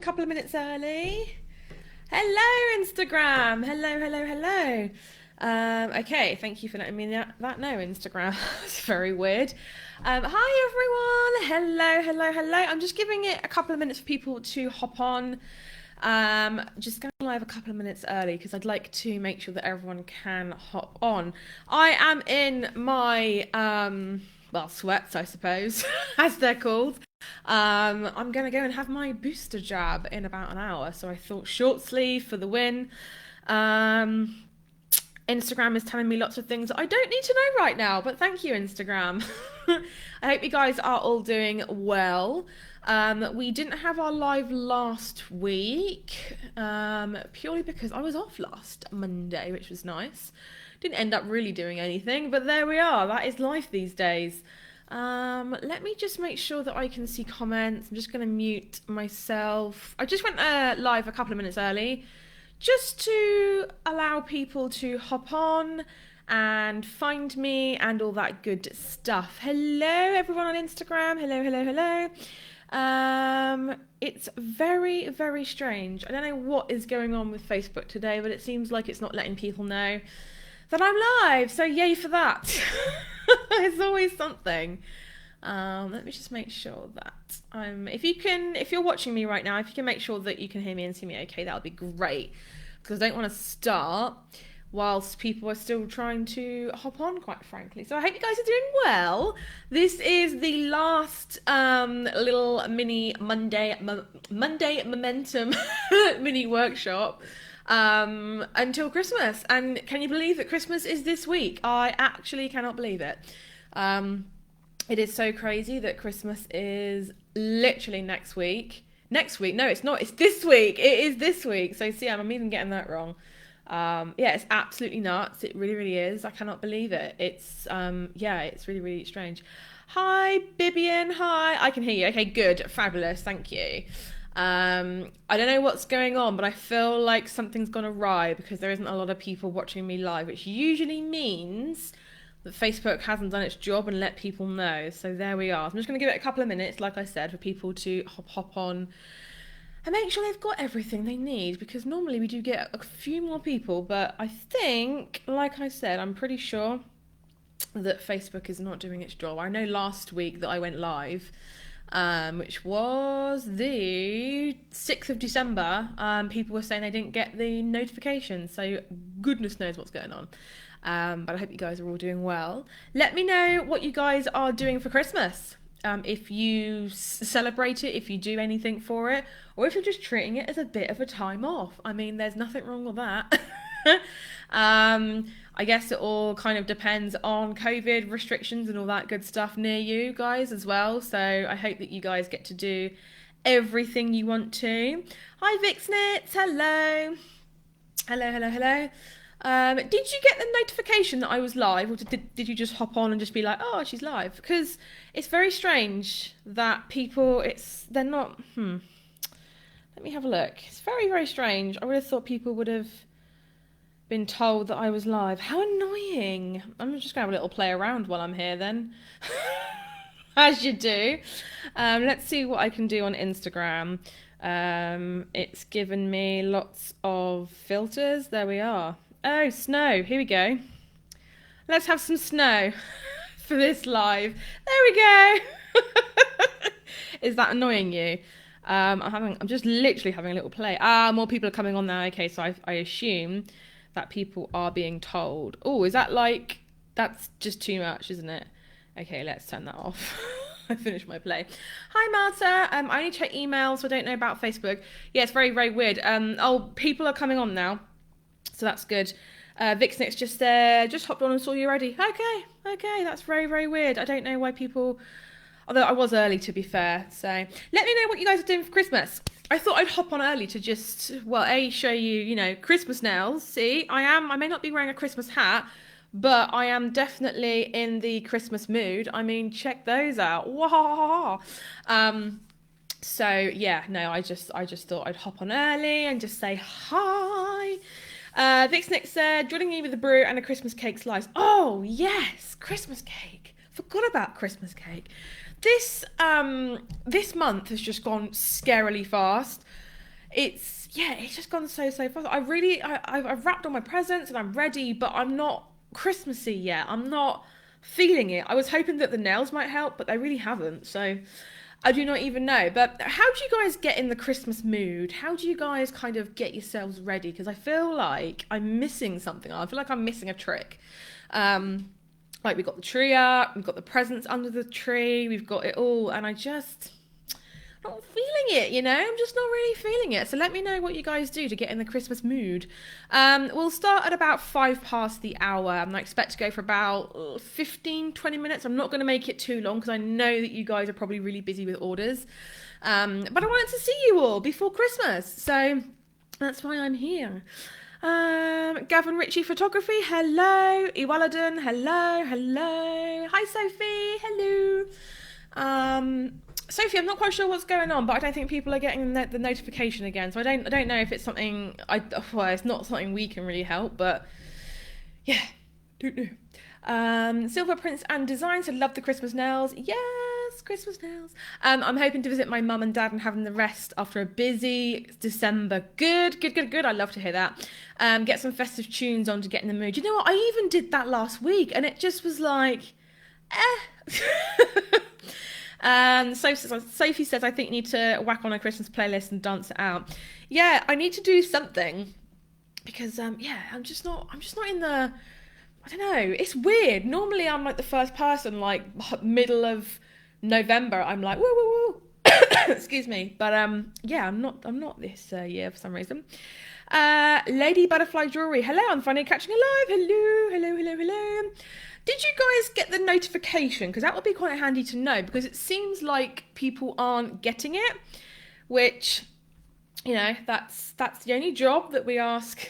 A couple of minutes early. Hello, Instagram. Hello. Okay, thank you for letting me that know, Instagram. It's very weird. Hi, everyone. Hello. I'm just giving it a couple of minutes for people to hop on. Just going live a couple of minutes early because I'd like to make sure that everyone can hop on. I am in my well, sweats, I suppose, as they're called. I'm gonna go and have my booster jab in about an hour, so I thought short sleeve for the win. Um, Instagram is telling me lots of things I don't need to know right now, but thank you, Instagram. I hope you guys are all doing well. We didn't have our live last week, purely because I was off last Monday, which was nice. Didn't end up really doing anything, but there we are. That is life these days. Let me just make sure that I can see comments. I'm just going to mute myself. I just went live a couple of minutes early just to allow people to hop on and find me and all that good stuff. Hello, everyone on Instagram. Hello. It's very strange. I don't know what is going on with Facebook today, but it seems like it's not letting people know that I'm live. So yay for that. It's always something. Let me just make sure that if you're watching me right now, if you can make sure that you can hear me and see me okay, that would be great. Because I don't want to start whilst people are still trying to hop on, quite frankly. So I hope you guys are doing well. This is the last little mini Monday momentum mini workshop until Christmas. And can you believe that Christmas is this week? I actually cannot believe it. It is so crazy that Christmas is literally next week. Next week? No, it's not. It's this week. It is this week. So see, I'm even getting that wrong. Yeah, it's absolutely nuts. It really is. I cannot believe it. It's it's really strange. Hi, Bibian. Hi. I can hear you. Okay, good. Fabulous. Thank you. I don't know what's going on, but I feel like something's gone awry because there isn't a lot of people watching me live, which usually means that Facebook hasn't done its job and let people know. So there we are. I'm just going to give it a couple of minutes, like I said, for people to hop on and make sure they've got everything they need, because normally we do get a few more people, but I think, like I said, I'm pretty sure that Facebook is not doing its job. I know last week that I went live, which was the 6th of December, people were saying they didn't get the notification, so goodness knows what's going on. But I hope you guys are all doing well. Let me know what you guys are doing for Christmas. If you celebrate it, if you do anything for it, or if you're just treating it as a bit of a time off. I mean, there's nothing wrong with that. I guess it all kind of depends on COVID restrictions and all that good stuff near you guys as well. So I hope that you guys get to do everything you want to. Hi, Vixnits. Hello. Did you get the notification that I was live, or did you just hop on and just be like, oh, she's live? Because it's very strange that people, they're not, let me have a look. It's very strange. I would have thought people would have been told that I was live. How annoying. I'm just going to have a little play around while I'm here then. As you do. Let's see what I can do on Instagram. It's given me lots of filters. There we are. Oh, snow. Here we go. Let's have some snow for this live. There we go. Is that annoying you? I'm just literally having a little play. More people are coming on now. Okay, so I assume that people are being told. Oh, is that like, that's just too much, isn't it? Okay, let's turn that off. I finished my play. Hi, Marta. I only check emails, so I don't know about Facebook. Yeah, it's very weird. Oh, people are coming on now, so that's good. Vixnix just hopped on and saw you already. Okay, that's very weird. I don't know why people, although I was early to be fair. So let me know what you guys are doing for Christmas. I thought I'd hop on early to just, well, show you, Christmas nails. See, I may not be wearing a Christmas hat, but I am definitely in the Christmas mood. I mean, check those out. Wow. So yeah, no, I just thought I'd hop on early and just say hi. Vixnix said, joining me with a brew and a Christmas cake slice. Oh yes, Christmas cake. Forgot about Christmas cake. This month has just gone scarily fast. it's just gone so fast. I've wrapped all my presents and I'm ready, but I'm not Christmassy yet. I'm not feeling it. I was hoping that the nails might help, but they really haven't. So I do not even know. But how do you guys get in the Christmas mood? How do you guys kind of get yourselves ready? Because I feel like I'm missing something. I feel like I'm missing a trick. Like we've got the tree up, we've got the presents under the tree, we've got it all, and I'm not feeling it, you know? I'm just not really feeling it. So let me know what you guys do to get in the Christmas mood. We'll start at about 5 past the hour, and I expect to go for about 15, 20 minutes. I'm not going to make it too long because I know that you guys are probably really busy with orders. But I wanted to see you all before Christmas, so that's why I'm here. Gavin Ritchie Photography, hello. Iwaladun, hello. Hi, Sophie, hello. Sophie, I'm not quite sure what's going on, but I don't think people are getting the notification again. So I don't know if it's something it's not something we can really help, but yeah, don't know. Silver Prince and Design said love the Christmas nails. Yes, Christmas nails. I'm hoping to visit my mum and dad and having the rest after a busy December. Good. I love to hear that. Get some festive tunes on to get in the mood. You know what? I even did that last week, and it just was like, Sophie says, I think you need to whack on a Christmas playlist and dance it out. Yeah, I need to do something because, I'm just not in the, I don't know, it's weird. Normally I'm like the first person, like middle of November, I'm like, woo. Excuse me. But, I'm not this year for some reason. Lady Butterfly Jewelry. Hello, I'm finally catching alive. Hello. Did you guys get the notification? Because that would be quite handy to know, because it seems like people aren't getting it, which, you know, that's the only job that we ask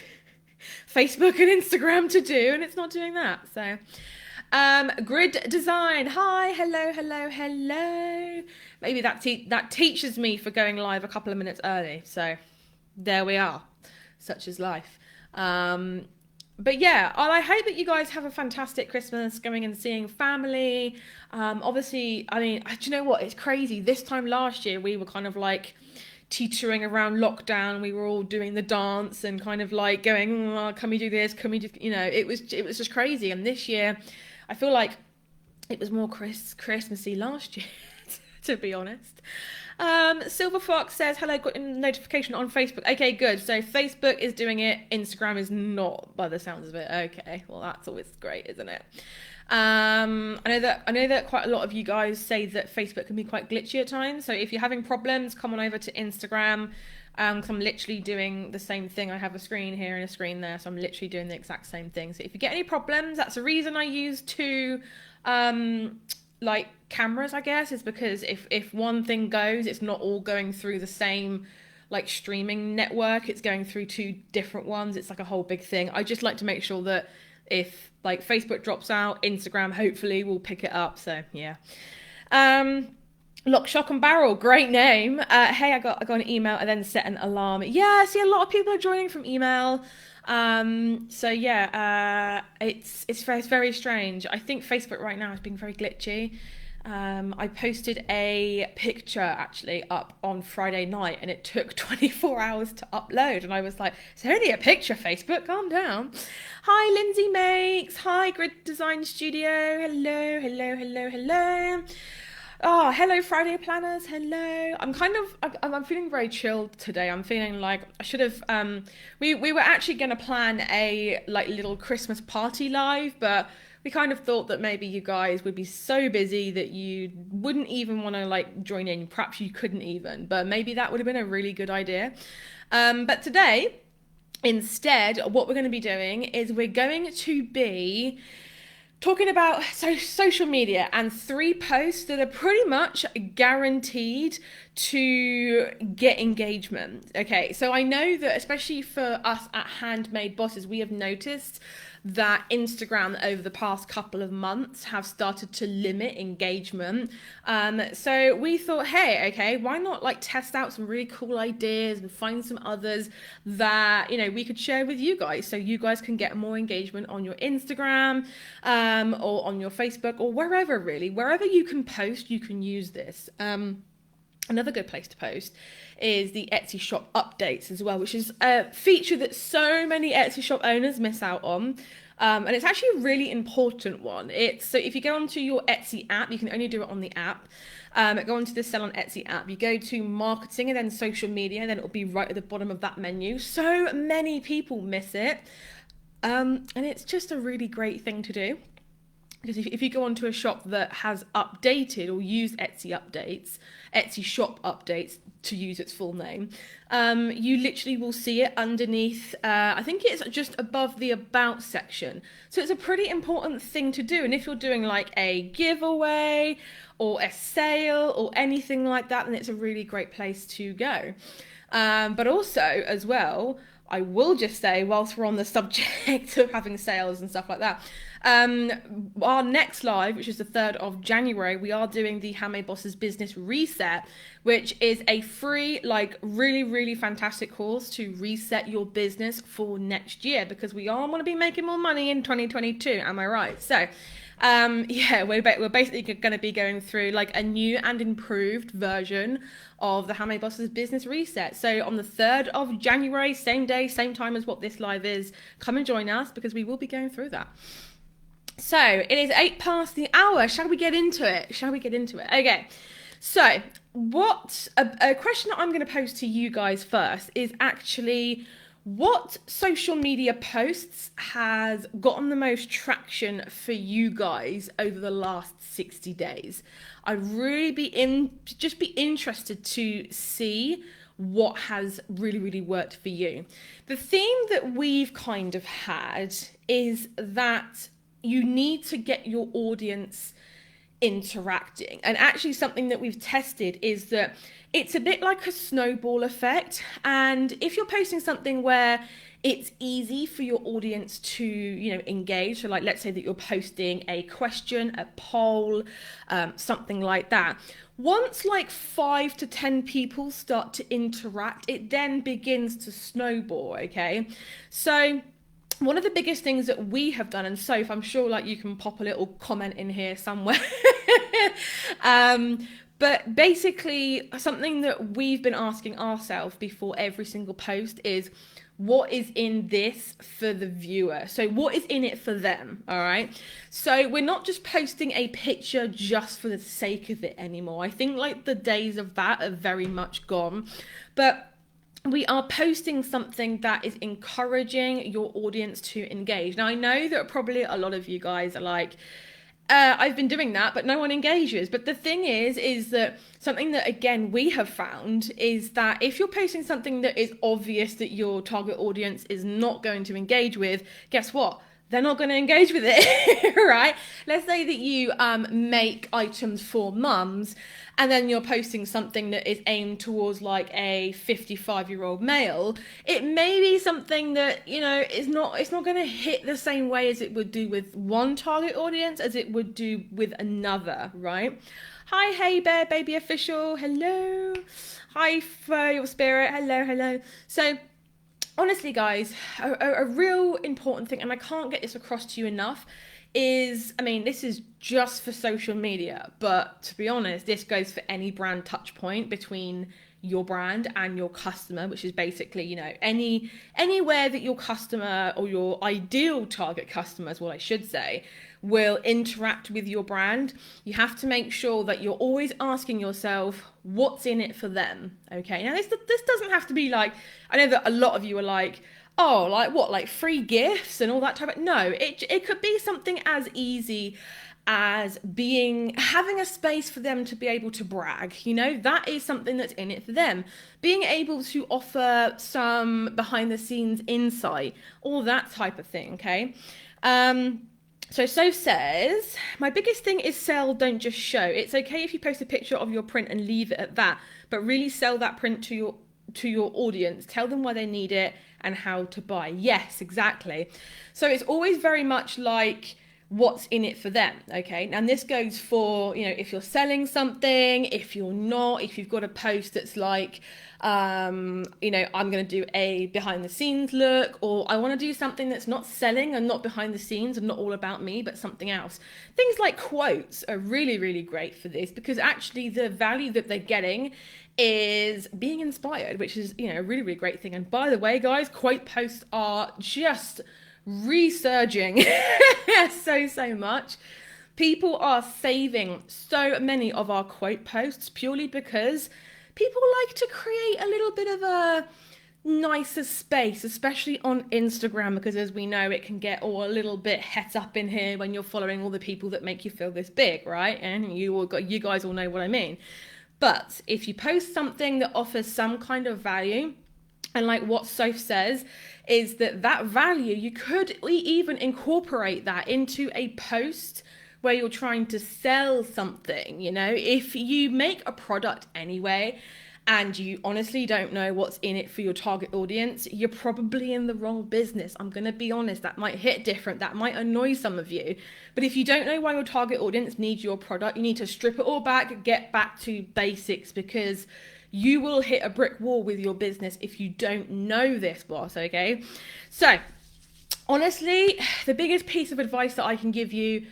Facebook and Instagram to do, and it's not doing that. So, Grid Design. Hi, hello. Maybe that teaches me for going live a couple of minutes early. So, there we are. Such is life. But yeah, I hope that you guys have a fantastic Christmas, going and seeing family. Obviously, I mean, do you know what? It's crazy. This time last year, we were kind of like teetering around lockdown. We were all doing the dance and kind of like going, oh, can we do this? Can we do, you know, it was just crazy. And this year, I feel like it was more Christmassy last year, to be honest. Silver Fox says, hello, got a notification on Facebook. Okay, good. So Facebook is doing it. Instagram is not, by the sounds of it. Okay, well, that's always great, isn't it? I know that quite a lot of you guys say that Facebook can be quite glitchy at times. So if you're having problems, come on over to Instagram. 'Cause I'm literally doing the same thing. I have a screen here and a screen there, so I'm literally doing the exact same thing. So if you get any problems, that's the reason I use two like cameras, I guess, is because if one thing goes, it's not all going through the same like streaming network, it's going through two different ones. It's like a whole big thing. I just like to make sure that if like Facebook drops out, Instagram hopefully will pick it up. So yeah. Lock, Shock and Barrel, great name. Hey, I got an email and then set an alarm. Yeah, see, a lot of people are joining from email. So yeah, it's very strange. I think Facebook right now is being very glitchy. I posted a picture actually up on Friday night and it took 24 hours to upload, and I was like, it's only a picture, Facebook, calm down. Hi, Lindsay Makes. Hi, Grid Design Studio. Hello. Oh, hello, Friday planners. Hello. I'm feeling very chilled today. I'm feeling like I should have, we were actually going to plan a like little Christmas party live, but we kind of thought that maybe you guys would be so busy that you wouldn't even want to like join in. Perhaps you couldn't even, but maybe that would have been a really good idea. But today, instead, what we're going to be doing is we're going to be talking about social media and 3 posts that are pretty much guaranteed to get engagement. Okay, so I know that especially for us at Handmade Bosses, we have noticed that Instagram over the past couple of months have started to limit engagement. So we thought, hey, okay, why not like test out some really cool ideas and find some others that, you know, we could share with you guys, so you guys can get more engagement on your Instagram, or on your Facebook, or wherever really, wherever you can post, you can use this. Another good place to post is the Etsy shop updates as well, which is a feature that so many Etsy shop owners miss out on. And it's actually a really important one. So if you go onto your Etsy app, you can only do it on the app. Go onto the Sell on Etsy app, you go to marketing and then social media, and then it'll be right at the bottom of that menu. So many people miss it. And it's just a really great thing to do. Because if you go onto a shop that has updated or used Etsy shop updates to use its full name, you literally will see it underneath, I think it's just above the About section. So it's a pretty important thing to do. And if you're doing like a giveaway or a sale or anything like that, then it's a really great place to go. But also as well, I will just say, whilst we're on the subject of having sales and stuff like that, our next live, which is the 3rd of January, we are doing the Handmade Bosses Business Reset, which is a free, like really, really fantastic course to reset your business for next year, because we all want to be making more money in 2022. Am I right? So, yeah, we're basically going to be going through like a new and improved version of the Handmade Bosses Business Reset. So on the 3rd of January, same day, same time as what this live is, come and join us, because we will be going through that. So it is 8 past the hour. Shall we get into it? Okay. So what a question that I'm going to pose to you guys first is actually, what social media posts has gotten the most traction for you guys over the last 60 days? I'd really be interested to see what has really, really worked for you. The theme that we've kind of had is that you need to get your audience interacting. And actually something that we've tested is that it's a bit like a snowball effect. And if you're posting something where it's easy for your audience to, engage, so like let's say that you're posting a question, a poll, something like that. Once like 5 to 10 people start to interact, it then begins to snowball, okay? So one of the biggest things that we have done, and Soph, I'm sure like you can pop a little comment in here somewhere. But basically something that we've been asking ourselves before every single post is, what is in this for the viewer? So what is in it for them? All right. So we're not just posting a picture just for the sake of it anymore. I think like the days of that are very much gone, but we are posting something that is encouraging your audience to engage. Now, I know that probably a lot of you guys are like, I've been doing that, but no one engages. But the thing is that something that, again, we have found is that if you're posting something that is obvious that your target audience is not going to engage with, guess what? They're not going to engage with it, right? Let's say that you make items for mums, and then you're posting something that is aimed towards like a 55-year-old male. It may be something that, it's not going to hit the same way as it would do with one target audience as it would do with another, right? Hi, Hey Bear Baby Official. Hello. Hi, for your spirit. Hello. So, honestly, guys, a real important thing, and I can't get this across to you enough, is, this is just for social media, but to be honest, this goes for any brand touch point between your brand and your customer, which is basically, anywhere that your customer or your ideal target customer is what I should say, will interact with your brand. You have to make sure that you're always asking yourself, what's in it for them? Okay. Now this doesn't have to be like, I know that a lot of you are like, oh, like what, like free gifts and all that type of, no, it could be something as easy as having a space for them to be able to brag. That is something that's in it for them. Being able to offer some behind the scenes insight, all that type of thing. Okay. So Soph says, my biggest thing is sell, don't just show. It's okay if you post a picture of your print and leave it at that, but really sell that print to your audience. Tell them why they need it and how to buy. Yes, exactly. So it's always very much like, what's in it for them. Okay, and this goes for, you know, if you're selling something, if you're not, if you've got a post that's like, you know, I'm going to do a behind the scenes look, or I want to do something that's not selling and not behind the scenes and not all about me, but something else. Things like quotes are really, really great for this, because actually the value that they're getting is being inspired, which is, you know, a really, really great thing. And by the way, guys, quote posts are just resurging so much. People are saving so many of our quote posts purely because people like to create a little bit of a nicer space, especially on Instagram, because as we know, it can get all a little bit het up in here when you're following all the people that make you feel this big, right? And you guys all know what I mean. But if you post something that offers some kind of value, and like what Soph says, is that value, you could even incorporate that into a post where you're trying to sell something. You know, if you make a product anyway, and you honestly don't know what's in it for your target audience, you're probably in the wrong business. I'm going to be honest, that might hit different. That might annoy some of you. But if you don't know why your target audience needs your product, you need to strip it all back, get back to basics, because you will hit a brick wall with your business if you don't know this, boss, okay? So, honestly, the biggest piece of advice that I can give you,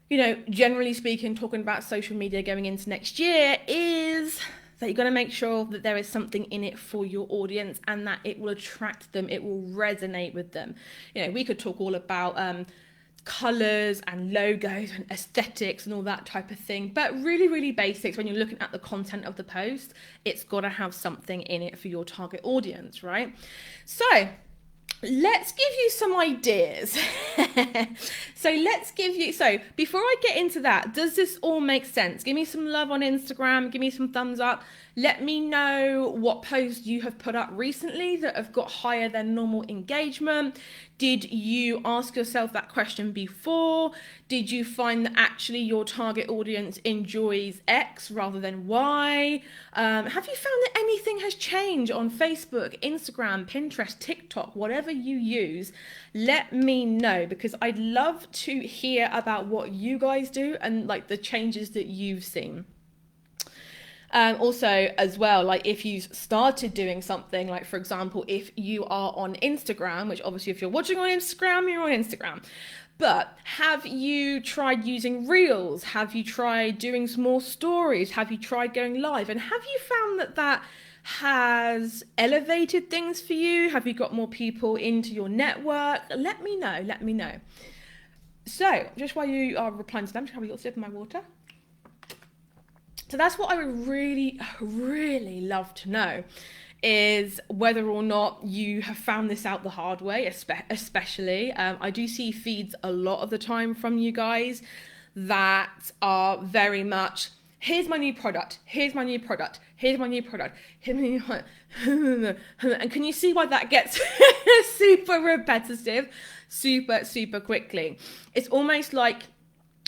you know, generally speaking, talking about social media going into next year, is that you're going to make sure that there is something in it for your audience and that it will attract them, it will resonate with them. You know, we could talk all about colors and logos and aesthetics and all that type of thing, but really, really basics. When you're looking at the content of the post, it's got to have something in it for your target audience, right? So let's give you some ideas. So before I get into that, does this all make sense? Give me some love on Instagram, give me some thumbs up. Let me know what posts you have put up recently that have got higher than normal engagement. Did you ask yourself that question before? Did you find that actually your target audience enjoys X rather than Y? Have you found that anything has changed on Facebook, Instagram, Pinterest, TikTok, whatever you use? Let me know, because I'd love to hear about what you guys do and like the changes that you've seen. Also, as well, like if you started doing something, like for example, if you are on Instagram, which obviously if you're watching on Instagram, you're on Instagram. But have you tried using Reels? Have you tried doing some more stories? Have you tried going live? And have you found that has elevated things for you? Have you got more people into your network? Let me know. So just while you are replying to them, just have a little sip of my water. So that's what I would really, really love to know, is whether or not you have found this out the hard way, especially. I do see feeds a lot of the time from you guys that are very much, here's my new product, here's my new product, here's my new product, here's my new product. And can you see why that gets super repetitive, super quickly? It's almost like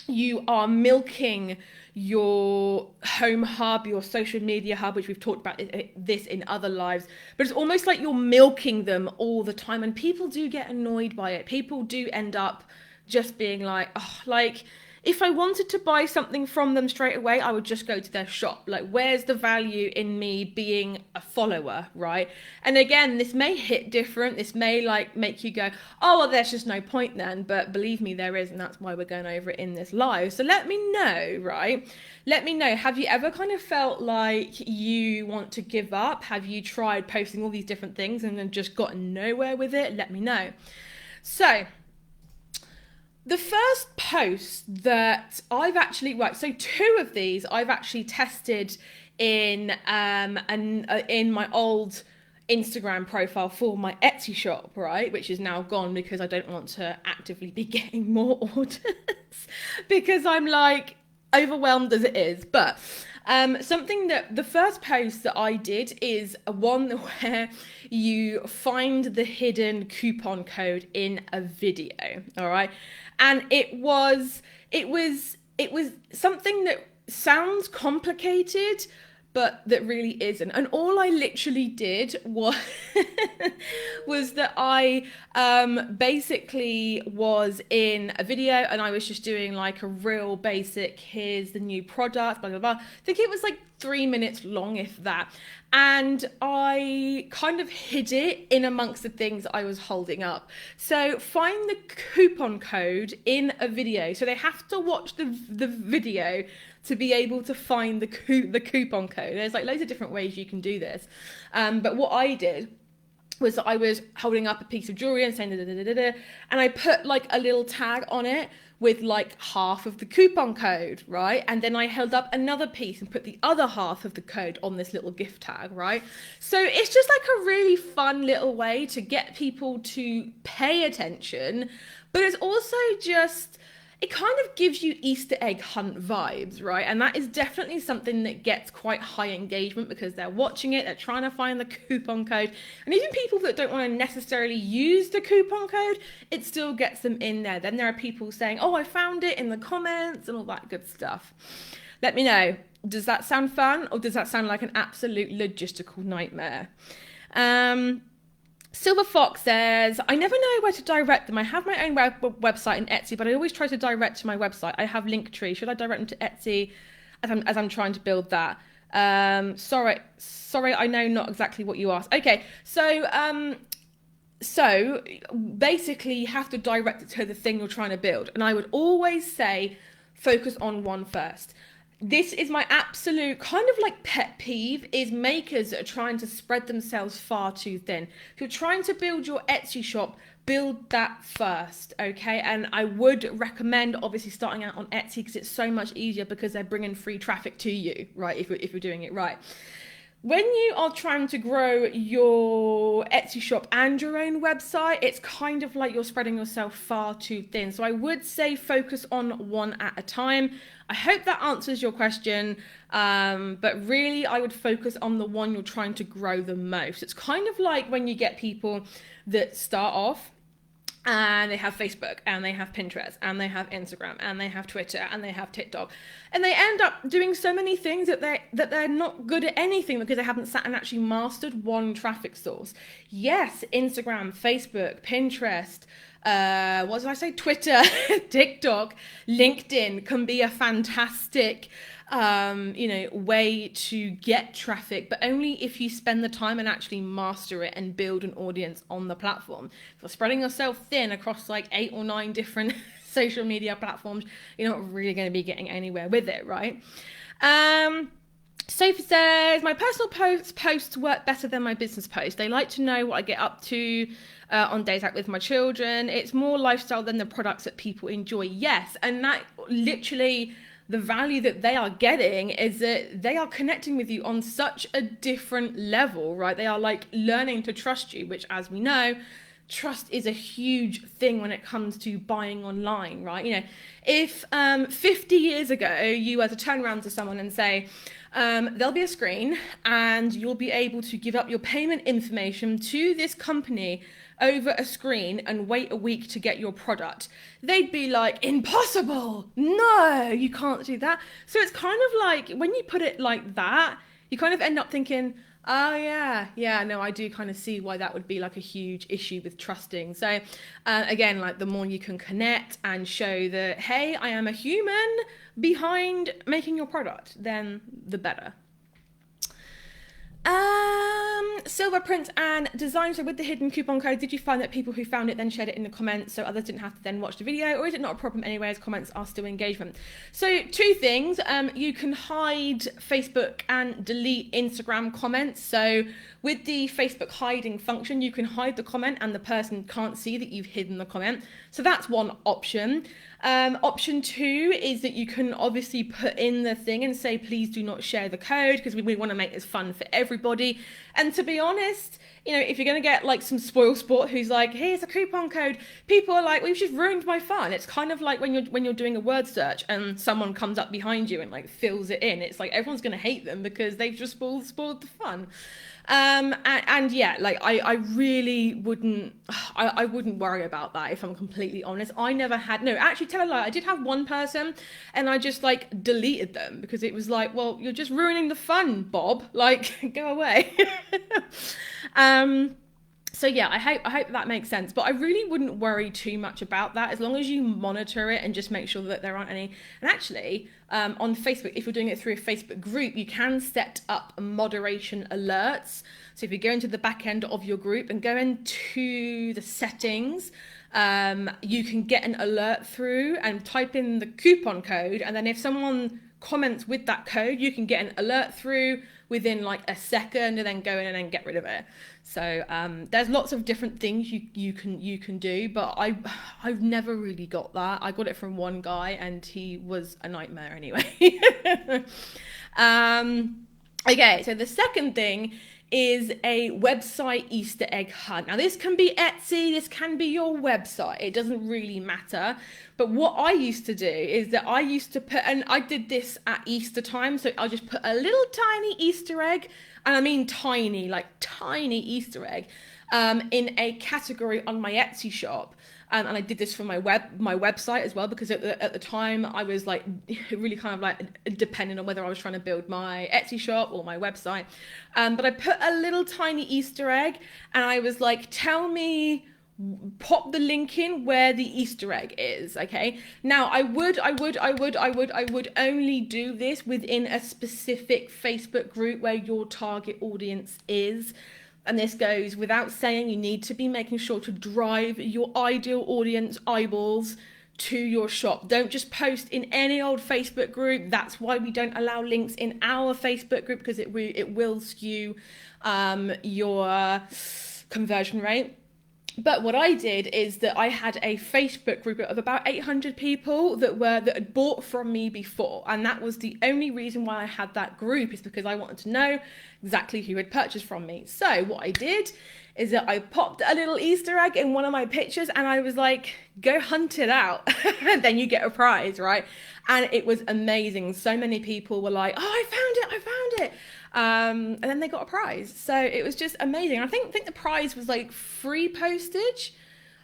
you are milking your home hub, your social media hub, which we've talked about this in other lives, but it's almost like you're milking them all the time, and people do get annoyed by it. People do end up just being like, oh, like if I wanted to buy something from them straight away, I would just go to their shop. Like, where's the value in me being a follower, right? And again, this may hit different. This may like make you go, oh, well, there's just no point then. But believe me, there is. And that's why we're going over it in this live. So let me know, right? Let me know. Have you ever kind of felt like you want to give up? Have you tried posting all these different things and then just gotten nowhere with it? Let me know. So the first post that I've actually worked, so 2 of these I've actually tested in my old Instagram profile for my Etsy shop, right, which is now gone because I don't want to actively be getting more orders because I'm like overwhelmed as it is. But something that the first post that I did is one where you find the hidden coupon code in a video, all right? And it was something that sounds complicated, but that really isn't. And all I literally did was was that I basically was in a video and I was just doing like a real basic, here's the new product, blah, blah, blah. I think it was like 3 minutes long, if that. And I kind of hid it in amongst the things I was holding up. So find the coupon code in a video. So they have to watch the video to be able to find the coupon code. There's like loads of different ways you can do this. But what I did was I was holding up a piece of jewelry and saying da, da, da, da, da, and I put like a little tag on it with like half of the coupon code, right? And then I held up another piece and put the other half of the code on this little gift tag, right? So it's just like a really fun little way to get people to pay attention, but it's also just, it kind of gives you Easter egg hunt vibes, right? And that is definitely something that gets quite high engagement because they're watching it, they're trying to find the coupon code. And even people that don't want to necessarily use the coupon code, it still gets them in there. Then there are people saying, oh, I found it in the comments and all that good stuff. Let me know, does that sound fun or does that sound like an absolute logistical nightmare? Silver Fox says, I never know where to direct them. I have my own website in Etsy, but I always try to direct to my website. I have Linktree. Should I direct them to Etsy as I'm trying to build that? Sorry, I know not exactly what you asked. Okay, so basically you have to direct it to the thing you're trying to build. And I would always say, focus on one first. This is my absolute kind of like pet peeve, is makers that are trying to spread themselves far too thin. If you're trying to build your Etsy shop, build that first, okay? And I would recommend obviously starting out on Etsy because it's so much easier because they're bringing free traffic to you, right? If you're doing it right. When you are trying to grow your Etsy shop and your own website, it's kind of like you're spreading yourself far too thin. So I would say focus on one at a time. I hope that answers your question, but really I would focus on the one you're trying to grow the most. It's kind of like when you get people that start off and they have Facebook and they have Pinterest and they have Instagram and they have Twitter and they have TikTok, and they end up doing so many things that they're not good at anything because they haven't sat and actually mastered one traffic source. Yes, Instagram, Facebook, Pinterest, what did I say? Twitter, TikTok, LinkedIn can be a fantastic way to get traffic, but only if you spend the time and actually master it and build an audience on the platform. If you're spreading yourself thin across like 8 or 9 different social media platforms, you're not really going to be getting anywhere with it, right? Sophie says, my personal posts work better than my business posts. They like to know what I get up to on days out with my children. It's more lifestyle than the products that people enjoy. Yes, and that literally, the value that they are getting is that they are connecting with you on such a different level, right? They are like learning to trust you, which, as we know, trust is a huge thing when it comes to buying online, right? You know, if 50 years ago you were to turn around to someone and say, there'll be a screen and you'll be able to give up your payment information to this company over a screen and wait a week to get your product, they'd be like, impossible, no, you can't do that. So it's kind of like, when you put it like that, you kind of end up thinking, oh yeah, no, I do kind of see why that would be like a huge issue with trusting. So again, like the more you can connect and show that, hey, I am a human behind making your product, then the better. Silver Print and Design. So with the hidden coupon code, did you find that people who found it then shared it in the comments so others didn't have to then watch the video, or is it not a problem anyway as comments are still engagement? So 2 things, you can hide Facebook and delete Instagram comments. So with the Facebook hiding function, you can hide the comment and the person can't see that you've hidden the comment. So that's one option. Option 2 is that you can obviously put in the thing and say, please do not share the code, because we want to make this fun for everybody. And to be honest, you know, if you're going to get like some spoil sport who's like, here's a coupon code, people are like, well, you've just ruined my fun. It's kind of like when you're doing a word search and someone comes up behind you and like fills it in. It's like everyone's going to hate them because they've just spoiled the fun. And yeah, like I really wouldn't, I wouldn't worry about that if I'm completely honest. I never had, no, actually tell a lie. I did have one person and I just like deleted them because it was like, well, you're just ruining the fun, Bob. Like, go away. um, so yeah, I hope that makes sense. But I really wouldn't worry too much about that as long as you monitor it and just make sure that there aren't any. And actually, on Facebook, if you're doing it through a Facebook group, you can set up moderation alerts. So if you go into the back end of your group and go into the settings, you can get an alert through and type in the coupon code, and then if someone comments with that code, you can get an alert through within like a second and then go in and then get rid of it. So there's lots of different things you can do, but I've never really got that. I got it from one guy and he was a nightmare anyway. Okay, so the second thing is a website Easter egg hunt. Now this can be Etsy, this can be your website, it doesn't really matter. But what I used to do is that I used to put, and I did this at Easter time, so I'll just put a little tiny Easter egg, and I mean tiny, like tiny Easter egg, in a category on my Etsy shop. And I did this for my website as well, because at the time I was like really kind of like dependent on whether I was trying to build my Etsy shop or my website. But I put a little tiny Easter egg and I was like, pop the link in where the Easter egg is. Okay. Now I would only do this within a specific Facebook group where your target audience is. And this goes without saying, you need to be making sure to drive your ideal audience eyeballs to your shop. Don't just post in any old Facebook group. That's why we don't allow links in our Facebook group, because it will skew your conversion rate. But what I did is that I had a Facebook group of about 800 people that had bought from me before. And that was the only reason why I had that group, is because I wanted to know exactly who had purchased from me. So what I did is that I popped a little Easter egg in one of my pictures and I was like, go hunt it out. And then you get a prize, right? And it was amazing. So many people were like, oh, I found it. And then they got a prize. So it was just amazing. I think the prize was like free postage.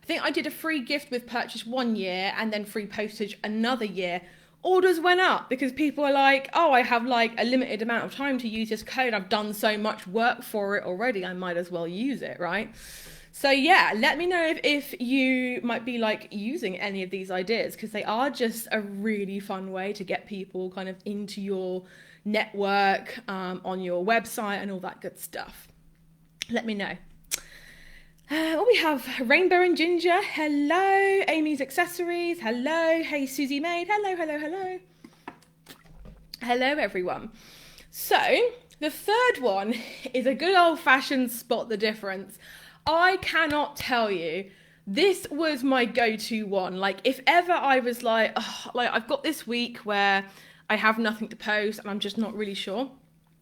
I think I did a free gift with purchase one year and then free postage another year. Orders went up because people are like, oh, I have like a limited amount of time to use this code. I've done so much work for it already. I might as well use it, right? So yeah, let me know if you might be like using any of these ideas, because they are just a really fun way to get people kind of into your network, on your website and all that good stuff. Let me know. We have Rainbow and Ginger. Hello. Amy's Accessories. Hello. Hey, Susie Maid. Hello. Hello, everyone. So the third one is a good old fashioned spot the difference. I cannot tell you, this was my go-to one. Like if ever I was like, oh, like I've got this week where I have nothing to post and I'm just not really sure,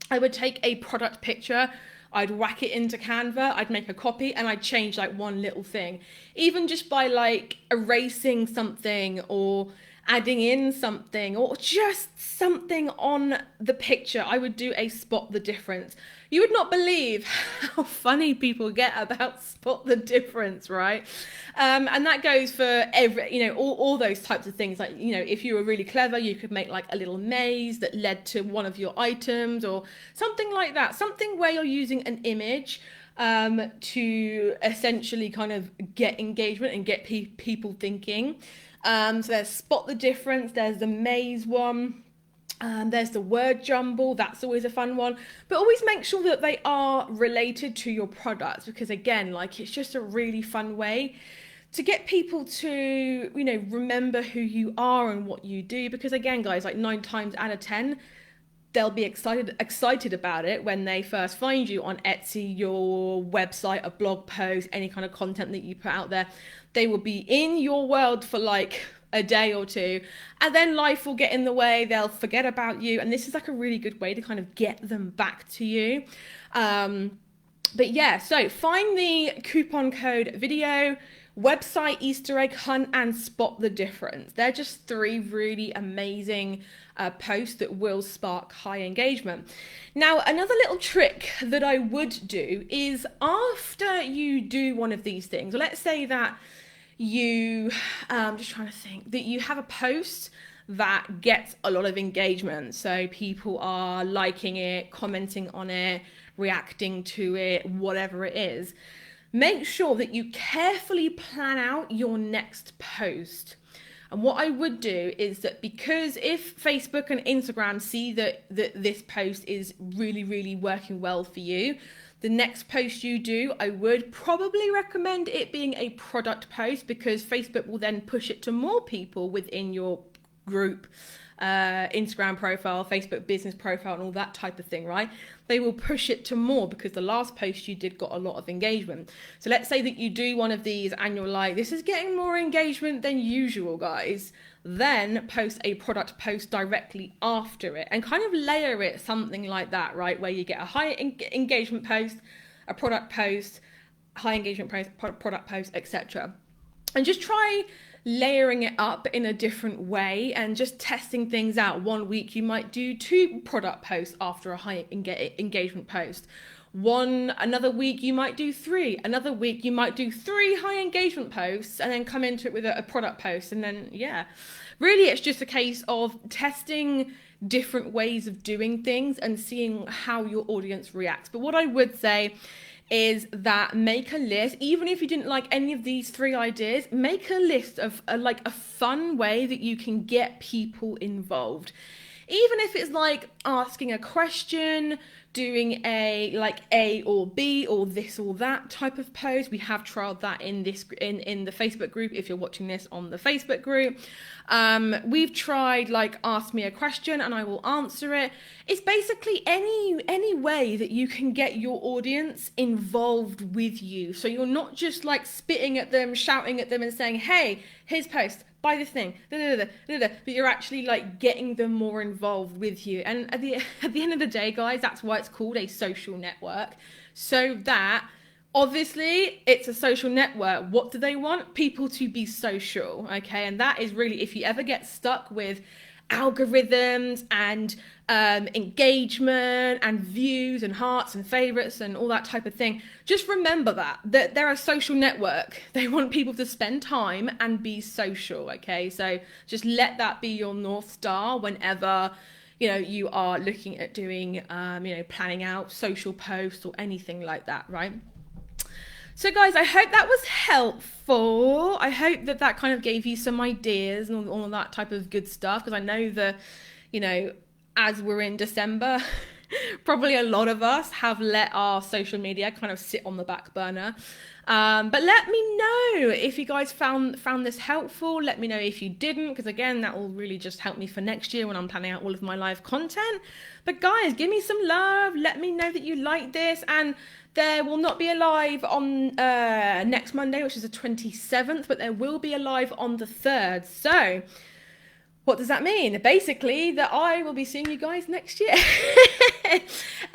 I would take a product picture, I'd whack it into Canva, I'd make a copy and I'd change like one little thing. Even just by like erasing something or adding in something or just something on the picture, I would do a spot the difference. You would not believe how funny people get about spot the difference, right? And that goes for all those types of things. Like, if you were really clever, you could make like a little maze that led to one of your items or something like that. Something where you're using an image to essentially kind of get engagement and get people thinking. So there's spot the difference, there's the maze one. There's the word jumble, that's always a fun one, but always make sure that they are related to your products, because again, like it's just a really fun way to get people to, remember who you are and what you do, because again, guys, like 9 times out of 10, they'll be excited about it when they first find you on Etsy, your website, a blog post, any kind of content that you put out there. They will be in your world for like a day or two, and then life will get in the way, they'll forget about you, and this is like a really good way to kind of get them back to you. But yeah, so find the coupon code video website Easter egg hunt, and spot the difference. They're just 3 really amazing posts that will spark high engagement. Now, another little trick that I would do is after you do one of these things, let's say that you, just trying to think, that you have a post that gets a lot of engagement. So people are liking it, commenting on it, reacting to it, whatever it is. Make sure that you carefully plan out your next post. And what I would do is that, because if Facebook and Instagram see that this post is really, really working well for you, the next post you do, I would probably recommend it being a product post, because Facebook will then push it to more people within your group, Instagram profile, Facebook business profile, and all that type of thing, right? They will push it to more because the last post you did got a lot of engagement. So let's say that you do one of these and you're like, this is getting more engagement than usual, guys. Then post a product post directly after it and kind of layer it something like that, right? Where you get a high engagement post, a product post, high engagement post, product post, etc. And just try layering it up in a different way and just testing things out. One week you might do 2 product posts after a high engagement post. Another week you might do 3. Another week you might do 3 high engagement posts and then come into it with a product post. And then, yeah, really it's just a case of testing different ways of doing things and seeing how your audience reacts. But what I would say is that make a list. Even if you didn't like any of these 3 ideas, make a list of a fun way that you can get people involved. Even if it's like asking a question, doing a or B or this or that type of post. We have trialed that in the Facebook group. If you're watching this on the Facebook group, we've tried like ask me a question and I will answer it. It's basically any way that you can get your audience involved with you. So you're not just like spitting at them, shouting at them and saying, hey, here's post, buy this thing, but you're actually like getting them more involved with you. And at the end of the day, guys, that's why it's called a social network. So that obviously it's a social network. What do they want? People to be social, okay? And that is really, if you ever get stuck with algorithms and engagement and views and hearts and favorites and all that type of thing, just remember that they're a social network. They want people to spend time and be social, okay? So just let that be your North Star whenever you are looking at doing planning out social posts or anything like that, right? So guys, I hope that was helpful. I hope that kind of gave you some ideas and all of that type of good stuff, because I know that, as we're in December, probably a lot of us have let our social media kind of sit on the back burner. But let me know if you guys found this helpful. Let me know if you didn't, because again, that will really just help me for next year when I'm planning out all of my live content. But guys, give me some love. Let me know that you like this. And there will not be a live on next Monday, which is the 27th, but there will be a live on the 3rd. So what does that mean? Basically, that I will be seeing you guys next year.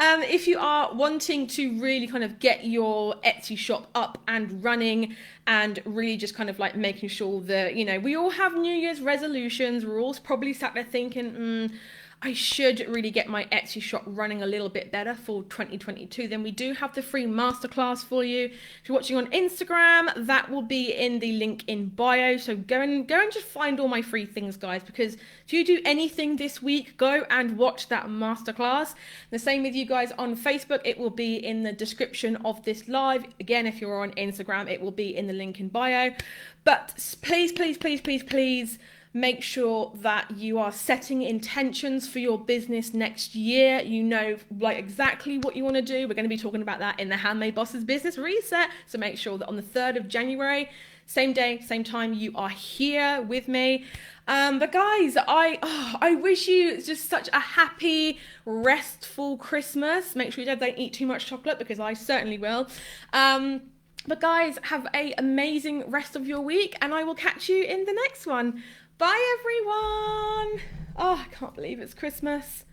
If you are wanting to really kind of get your Etsy shop up and running and really just kind of like making sure that, we all have New Year's resolutions. We're all probably sat there thinking, I should really get my Etsy shop running a little bit better for 2022. Then we do have the free masterclass for you. If you're watching on Instagram, that will be in the link in bio. So go and just find all my free things, guys, because if you do anything this week, go and watch that masterclass. The same with you guys on Facebook. It will be in the description of this live. Again, if you're on Instagram, it will be in the link in bio. But please, please, please, please, please, make sure that you are setting intentions for your business next year. Like exactly what you want to do. We're going to be talking about that in the Handmade Bosses Business Reset. So make sure that on the 3rd of January, same day, same time, you are here with me. But guys, I wish you just such a happy, restful Christmas. Make sure you don't eat too much chocolate, because I certainly will. But guys, have an amazing rest of your week, and I will catch you in the next one. Bye, everyone. Oh, I can't believe it's Christmas.